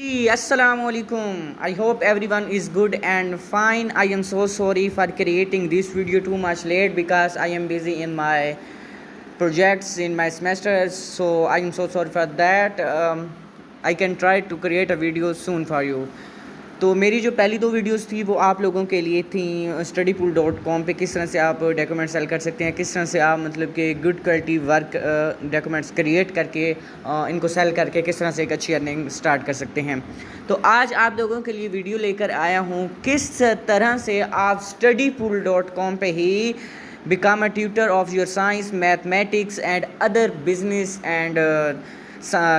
Assalamualaikum. I hope everyone is good and fine. I am so sorry for creating this video too much late because I am busy in my projects in my semesters, so I am so sorry for that. I can try to create a video soon for you. तो मेरी जो पहली दो videos थी वो आप लोगों के लिए थी studypool.com पे किस तरह से आप डॉक्यूमेंट सेल कर सकते हैं, किस तरह से आप मतलब कि good quality work documents create करके इनको सेल करके किस तरह से एक अच्छी अर्निंग स्टार्ट कर सकते हैं। तो आज आप लोगों के लिए वीडियो लेकर आया हूँ किस तरह से आप studypool.com पे ही become a tutor of your science, mathematics and other business and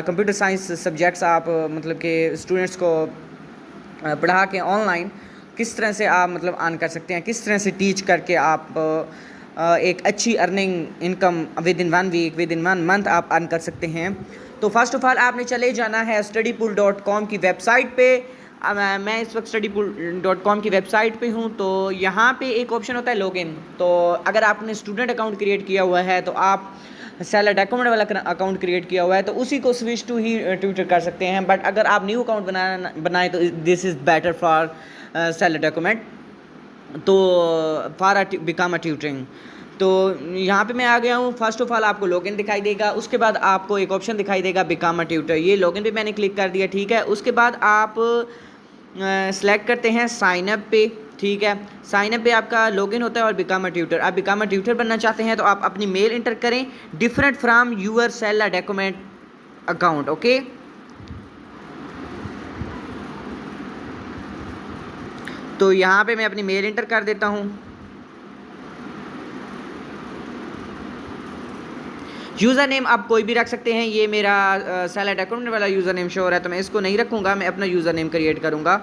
computer science subjects आप मतलब कि स्टूडेंट्स को पढ़ा के ऑनलाइन किस तरह से आप मतलब अर्न कर सकते हैं, किस तरह से टीच करके आप एक अच्छी earning income within 1 week, within 1 month आप अर्न कर सकते हैं। तो फर्स्ट ऑफ ऑल आपने चले जाना है studypool.com की वेबसाइट पे। मैं इस वक्त studypool.com की वेबसाइट पे हूँ। तो यहाँ पे एक ऑप्शन होता है लॉगिन। तो अगर आपने स्टूडेंट अकाउंट क्रिएट किया हुआ है तो आप सेलर डॉक्यूमेंट वाला अकाउंट क्रिएट किया हुआ है तो उसी को स्विच टू ही ट्यूटर कर सकते हैं। बट अगर आप न्यू अकाउंट बनाए तो this is better for seller document, तो फॉर बिकम अ ट्यूटरिंग। तो यहाँ पे मैं आ गया हूँ। फर्स्ट ऑफ ऑल आपको लॉगिन दिखाई देगा, उसके बाद आपको एक ऑप्शन दिखाई देगा बिकम अ ट्यूटर। ये लॉगिन पे मैंने क्लिक कर दिया, ठीक है। उसके बाद आप सेलेक्ट करते हैं साइन अप पे, ठीक है। साइन अप पे आपका लॉगिन होता है और बिकम अ ट्यूटर। आप बिकम अ ट्यूटर बनना चाहते हैं तो आप अपनी मेल इंटर करें different from your seller document account, okay. तो यहाँ पे मैं अपनी मेल इंटर कर देता हूँ। यूज़र नेम आप कोई भी रख सकते हैं। ये मेरा सेलर डॉक्यूमेंट वाला यूज़र नेम शो हो रहा है तो मैं इसको नहीं रखूँगा, मैं अपना यूज़र नेम क्रिएट करूँगा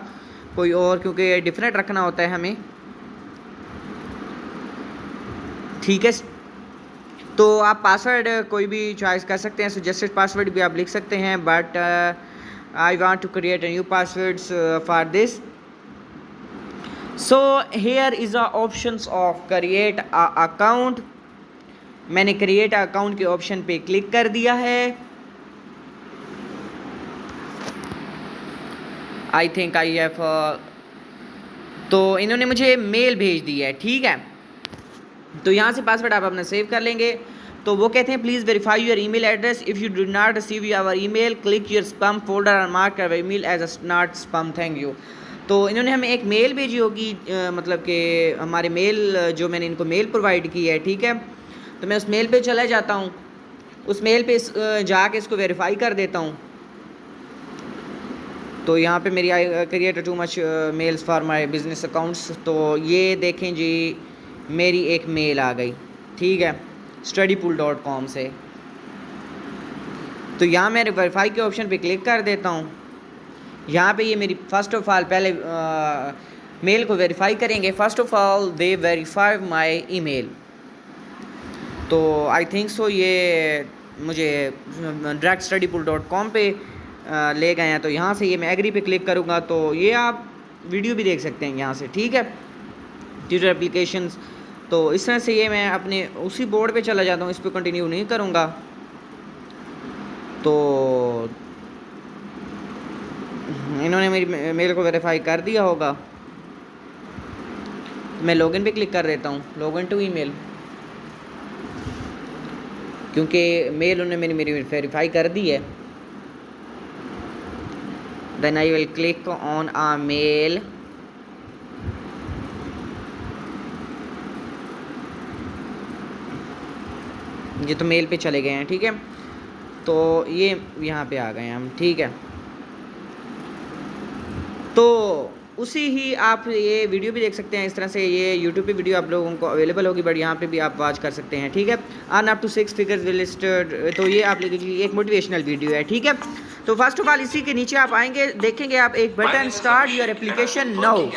कोई और, क्योंकि डिफरेंट रखना होता है हमें, ठीक है। तो आप पासवर्ड कोई भी चॉइस कर सकते हैं, सजेस्टेड पासवर्ड भी आप लिख सकते हैं, but I want to create a new passwords for this. So here is a options of create a account. मैंने क्रिएट अकाउंट के ऑप्शन पे क्लिक कर दिया है। आई थिंक आई हैव तो इन्होंने मुझे मेल भेज दी है, ठीक है। तो यहाँ से पासवर्ड आप अपना सेव कर लेंगे। तो वो कहते हैं please verify your email address, if you do not receive your email click your spam folder और mark your email as a not spam, thank you. तो इन्होंने हमें एक मेल भेजी होगी, मतलब कि हमारे मेल जो मैंने इनको मेल प्रोवाइड की है, ठीक है। तो मैं उस मेल पे चला जाता हूँ, उस मेल पे जाके इसको वेरीफाई कर देता हूँ। तो यहाँ पे मेरी I create too much mails for my business accounts. तो ये देखें जी, मेरी एक मेल आ गई, ठीक है, studypool.com से। तो यहाँ मैं वेरीफाई के ऑप्शन पे क्लिक कर देता हूँ। यहाँ पे ये मेरी फर्स्ट ऑफ ऑल पहले मेल को वेरीफाई करेंगे। First of all they verify my email. तो आई थिंक सो ये मुझे डायरेक्ट studypool.com पे ले गए हैं। तो यहाँ से ये मैं एग्री पे क्लिक करूँगा तो ये आप वीडियो भी देख सकते हैं यहाँ से, ठीक है, ट्यूटर एप्लीकेशंस। तो इस तरह से ये मैं अपने उसी बोर्ड पे चला जाता हूँ, इस पर कंटिन्यू नहीं करूँगा। तो इन्होंने मेरी मेल को वेरीफाई कर दिया होगा। मैं लॉगिन पे क्लिक कर देता हूँ, लॉगिन टू ईमेल, क्योंकि मेल उन्होंने मेरी वेरीफाई कर दी है। Then I will click on a mail. ये तो मेल पे चले गए हैं, ठीक है। तो ये यहाँ पे आ गए हैं हम, ठीक है। तो उसी ही आप ये वीडियो भी देख सकते हैं इस तरह से। ये यूट्यूब पे वीडियो आप लोगों को अवेलेबल होगी, बट यहाँ पे भी आप वॉच कर सकते हैं, ठीक है। Earn up to 6 figures listed. तो ये आप लोगों की एक मोटिवेशनल वीडियो है, ठीक है। तो फर्स्ट ऑफ ऑल इसी के नीचे आप आएंगे, देखेंगे आप एक button start your application now.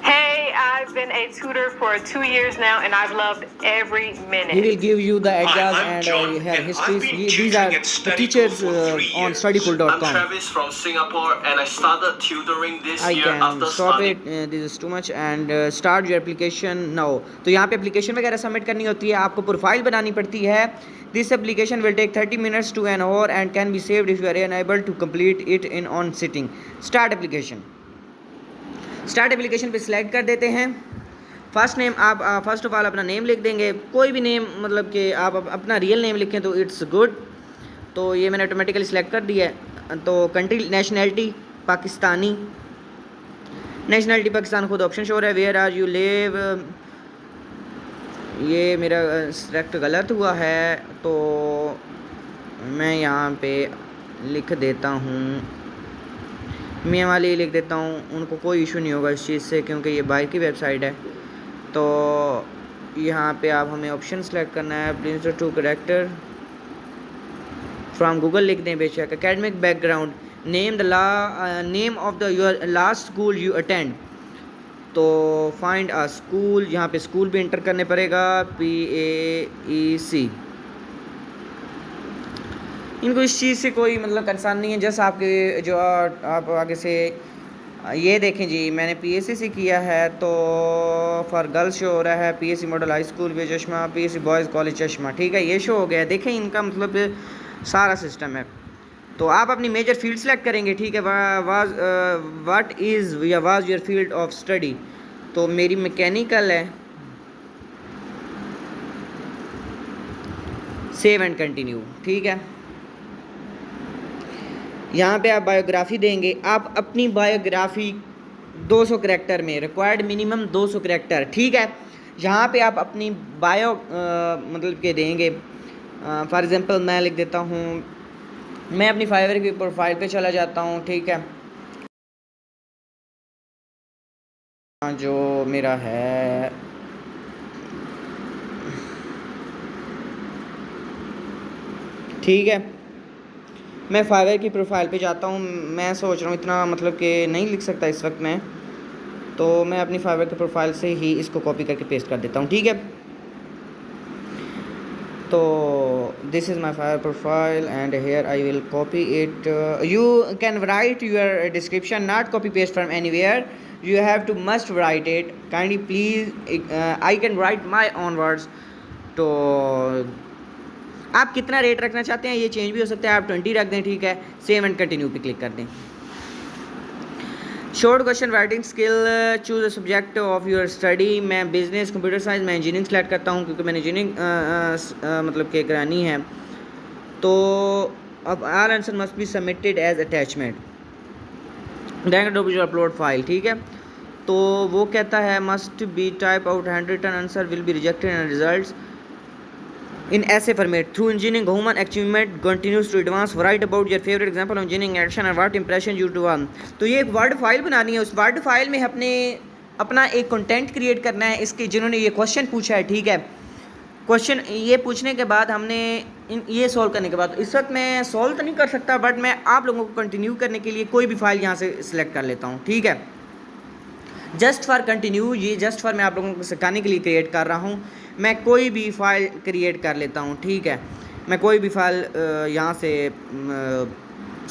Hey, I've been a tutor for 2 years now, and I've loved every minute. He will give you the exams I'm and John, her and histories. I've been These tutoring are at the StudyPool teachers for 3 on years. studypool.com. I'm Travis from Singapore, and I started tutoring this I year can after stop studying. it. This is too much and start your application now. तो यहाँ पे application वगैरह submit करनी होती है, आपको profile बनानी पड़ती है. This application will take 30 minutes to an hour and can be saved if you are unable to complete it in on sitting. Start application. Start application पे select कर देते हैं. फर्स्ट नेम आप फर्स्ट ऑफ ऑल अपना name लिख देंगे, कोई भी नेम, मतलब कि आप अपना रियल नेम लिखें तो इट्स गुड. तो ये मैंने ऑटोमेटिकली सिलेक्ट कर दिया है. तो country nationality Pakistani, nationality Pakistan खुद ऑप्शन शो हो रहा है. वेयर आर यू लिव, ये मेरा सिलेक्ट गलत हुआ है तो मैं यहाँ पे लिख देता हूँ, मैं वाले लिख देता हूँ. उनको कोई इशू नहीं होगा इस चीज़ से क्योंकि ये बाहर की वेबसाइट है. तो यहाँ पे आप हमें ऑप्शन सेलेक्ट करना है. Please to character from Google लिख दें बेशक. Academic background, name the name of the your last school you attend. तो फाइंड अ स्कूल, यहाँ पे स्कूल भी इंटर करने पड़ेगा, PAEC. इनको इस चीज़ से कोई मतलब कंसर्न नहीं है. जस्ट आपके जो आप आगे से ये देखें जी, मैंने PSC किया है तो फॉर गर्ल्स शो हो रहा है, PSC मॉडल हाई स्कूल वे चश्मा, PSC बॉयज़ कॉलेज चश्मा. ठीक है, ये शो हो गया. देखें इनका मतलब सारा सिस्टम है. तो आप अपनी मेजर फील्ड सेलेक्ट करेंगे. ठीक है, व्हाट इज़ या was your field of study. तो मेरी मैकेनिकल है. Save and continue. ठीक है, यहाँ पे आप बायोग्राफी देंगे. आप अपनी बायोग्राफी 200 करैक्टर में, रिक्वायर्ड मिनिमम 200 करैक्टर. ठीक है, यहाँ पे आप अपनी बायो मतलब के देंगे. फॉर एग्जांपल मैं लिख देता हूँ, मैं अपनी फाइवर की प्रोफाइल पे चला जाता हूँ. ठीक है, जो मेरा है ठीक है, मैं फाइवर की प्रोफाइल पे जाता हूँ. मैं सोच रहा हूँ इतना मतलब कि नहीं लिख सकता इस वक्त मैं, तो मैं अपनी फाइवर की प्रोफाइल से ही इसको कॉपी करके पेस्ट कर देता हूँ. ठीक है, तो this is my Fiverr profile and here I will copy it. You can write your description, not copy paste from anywhere. You have to must write it kindly please. I can write my own words. तो आप कितना rate रखना चाहते हैं ये change भी हो सकता है, आप 20 रख दें. ठीक है, सेव एंड कंटिन्यू पे क्लिक कर दें. Short question writing skill, choose a subject of your study. मैं बिजनेस, कंप्यूटर साइंस, मैं इंजीनियरिंग सेलेक्ट करता हूँ क्योंकि मैंने इंजीनियरिंग मतलब के करानी है. तो अब all answer must be submitted as attachment. Direct your upload file. ठीक है, तो वो कहता है must be type out handwritten answer will be rejected and results in essay format. Through engineering human achievement continues to advance. Write about your favorite example of engineering action and what impression you to one. तो ये एक word file बनानी है. उस word file में अपना एक content create करना है. इसके जिन्होंने ये क्वेश्चन पूछा है, ठीक है, क्वेश्चन ये पूछने के बाद हमने ये सॉल्व करने के बाद, इस वक्त मैं सॉल्व तो नहीं कर सकता बट मैं आप लोगों को कंटिन्यू करने के लिए कोई भी फाइल यहाँ से सिलेक्ट कर लेता हूँ. ठीक है, जस्ट फॉर कंटिन्यू, ये जस्ट फॉर मैं आप लोगों को सिखाने के लिए क्रिएट कर रहा हूँ. मैं कोई भी फ़ाइल क्रिएट कर लेता हूँ. ठीक है, मैं कोई भी फ़ाइल यहाँ से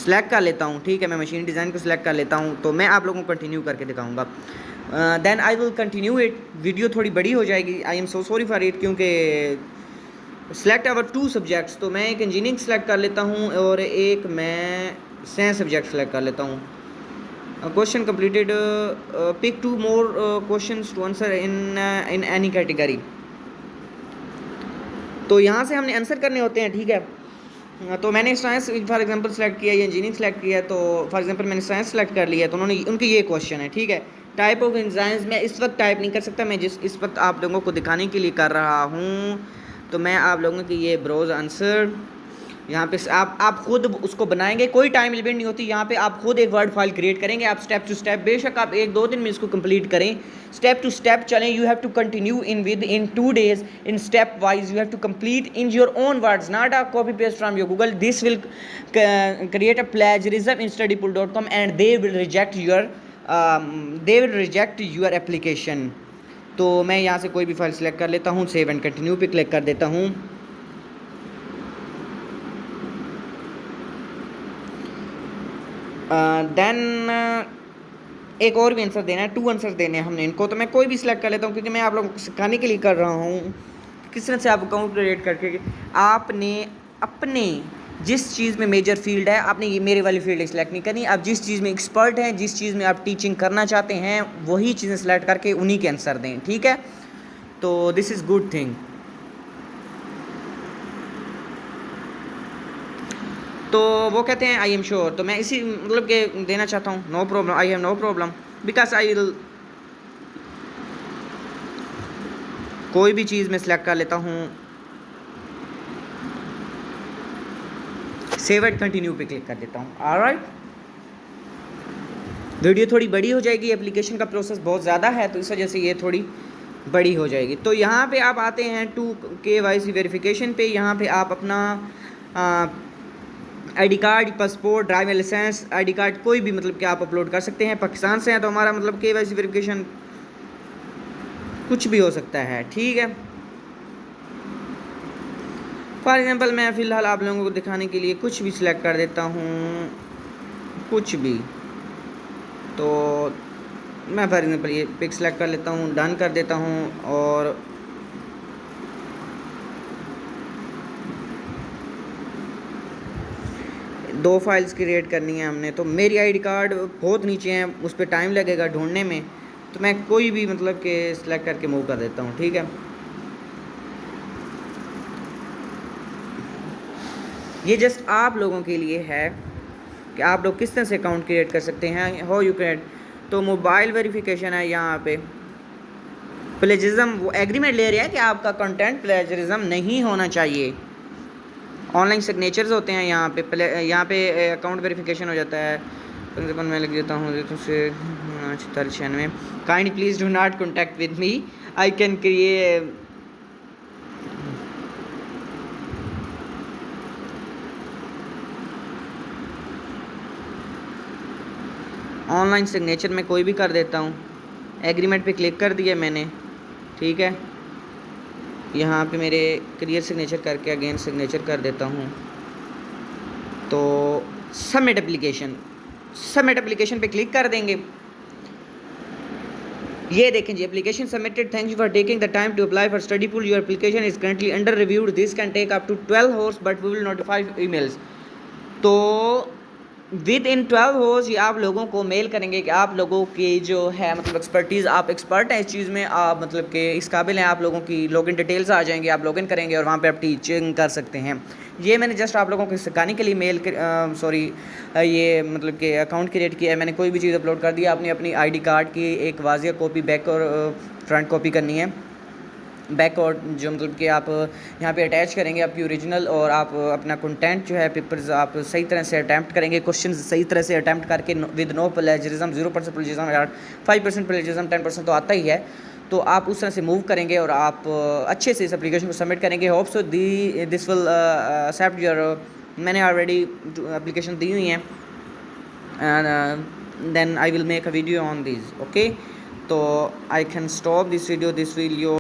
सिलेक्ट कर लेता हूँ. ठीक है, मैं मशीन डिज़ाइन को सिलेक्ट कर लेता हूँ. तो मैं आप लोगों को कंटिन्यू करके दिखाऊँगा. Then I will continue it. Video थोड़ी बड़ी हो जाएगी, I am so sorry for it, क्योंकि सिलेक्ट आवर 2 सब्जेक्ट्स. तो मैं एक इंजीनियरिंग सेलेक्ट कर लेता हूँ और एक मैं साइंस सब्जेक्ट सेलेक्ट कर लेता हूँ. Question completed, pick 2 more questions to answer in any category. तो यहाँ से हमने आंसर करने होते हैं. ठीक है, तो मैंने साइंस फॉर एग्जांपल सेलेक्ट किया या इंजीनियरिंग सेलेक्ट किया. तो फॉर एग्जांपल मैंने साइंस सेलेक्ट कर लिया, तो उन्होंने उनके ये क्वेश्चन है. ठीक है, टाइप ऑफ एंजाइम्स मैं इस वक्त टाइप नहीं कर सकता, मैं इस वक्त आप लोगों को दिखाने के लिए कर रहा हूँ. तो मैं आप लोगों की ये ब्राउज आंसर यहाँ पे आप खुद उसको बनाएंगे, कोई टाइम लिमिट नहीं होती. यहाँ पे आप खुद एक वर्ड फाइल क्रिएट करेंगे, आप स्टेप टू स्टेप, बेशक आप 1-2 दिन में इसको कंप्लीट करें, स्टेप टू स्टेप चलें. You have to continue in 2 days in step wise. You have to complete in your own words, not a copy paste from your Google. This will create a plagiarism in studypool.com and they will reject your they will reject your application. तो मैं यहाँ से कोई भी file select कर लेता हूँ, save and continue पे क्लिक कर देता हूँ। देन एक और भी आंसर देना है, 2 आंसर देने हैं हमने इनको। तो मैं कोई भी सिलेक्ट कर लेता हूँ क्योंकि मैं आप लोगों को सिखाने के लिए कर रहा हूँ किस तरह से आप अकाउंट क्रिएट करके आपने अपने जिस चीज़ में मेजर फील्ड है, आपने ये मेरे वाली फील्ड सेलेक्ट नहीं करनी। आप जिस चीज़ में एक्सपर्ट हैं, जिस चीज़ में आप टीचिंग करना चाहते हैं, वही चीज़ें सेलेक्ट करके उन्हीं के आंसर दें, ठीक है। तो दिस इज़ गुड थिंग। तो वो कहते हैं आई एम श्योर, तो मैं इसी मतलब के देना चाहता हूँ, no problem, I have no problem because I will कोई भी चीज़ में सेलेक्ट कर लेता हूँ, सेव एंड कंटिन्यू पे क्लिक कर देता हूँ। ऑलराइट, वीडियो थोड़ी बड़ी हो जाएगी, एप्लीकेशन का प्रोसेस बहुत ज़्यादा है तो इस वजह से ये थोड़ी बड़ी हो जाएगी। तो यहाँ पे आप आते हैं टू KYC वेरिफिकेशन पे। यहाँ पे आप अपना ID card, passport, driving licence, ID card कोई भी मतलब कि आप अपलोड कर सकते हैं। पाकिस्तान से हैं तो हमारा मतलब KYC वेरिफिकेशन कुछ भी हो सकता है, ठीक है। फॉर एग्जांपल मैं फ़िलहाल आप लोगों को दिखाने के लिए कुछ भी सिलेक्ट कर देता हूँ, कुछ भी। तो मैं फॉर एग्जांपल ये पिक सेलेक्ट कर लेता हूँ, डन कर देता हूँ। और दो फाइल्स क्रिएट करनी है हमने, तो मेरी आईडी कार्ड बहुत नीचे है, उस पर टाइम लगेगा ढूंढने में, तो मैं कोई भी मतलब कि सिलेक्ट करके मूव कर देता हूँ, ठीक है। ये जस्ट आप लोगों के लिए है कि आप लोग किस तरह से अकाउंट क्रिएट कर सकते हैं, हाउ यू क्रिएट। तो मोबाइल वेरिफिकेशन है यहाँ पे। प्लेजरिज्म, वो एग्रीमेंट ले रहा है कि आपका कंटेंट प्लेजरिज्म नहीं होना चाहिए। ऑनलाइन सिग्नेचर्स होते हैं यहाँ पे अकाउंट वेरिफिकेशन हो जाता है। प्रिंसिपल मैं लिख देता हूँ से 96। Kind please do not contact with me, I can create. Online signature में कोई भी कर देता हूँ, एग्रीमेंट पे क्लिक कर दिया मैंने, ठीक है। यहाँ पे मेरे क्लियर सिग्नेचर करके अगेन सिग्नेचर कर देता हूँ। तो सबमिट एप्लीकेशन पे क्लिक कर देंगे। ये देखें जी, application submitted, thank you for taking the time to apply for Studypool, your application is currently under reviewed, this can take up to 12 hours but we will notify emails. तो within 12 hours ये आप लोगों को mail करेंगे कि आप लोगों की जो है मतलब एक्सपर्टीज़, आप एक्सपर्ट हैं इस चीज़ में, आप मतलब कि इस काबिल हैं, आप लोगों की लॉगिन डिटेल्स आ जाएंगे, आप लॉगिन करेंगे और वहाँ पे आप टीचिंग कर सकते हैं। ये मैंने जस्ट आप लोगों को सिखाने के लिए ये मतलब कि अकाउंट क्रिएट किया है मैंने। कोई भी चीज़ अपलोड कर दी, आपने अपनी आईडी कार्ड की एक वाजिया कॉपी बैक और फ्रंट कॉपी करनी है। बैक और जो मतलब कि आप यहाँ पे अटैच करेंगे आपकी ओरिजिनल, और आप अपना कंटेंट जो है पेपर्स आप सही तरह से अटैम्प्ट करेंगे, क्वेश्चन सही तरह से अटैम्प्ट करके विद नो प्लेजरिज्म, 0% प्लेजरिज्म या 5% प्लेजरिज्म, 10% तो आता ही है। तो आप उस तरह से मूव करेंगे और आप अच्छे से इस एप्लीकेशन को सबमिट करेंगे। Hope so this will accept your, मैंने ऑलरेडी एप्लीकेशन दी हुई हैं, then I will make a video on this, okay. तो I can stop this video,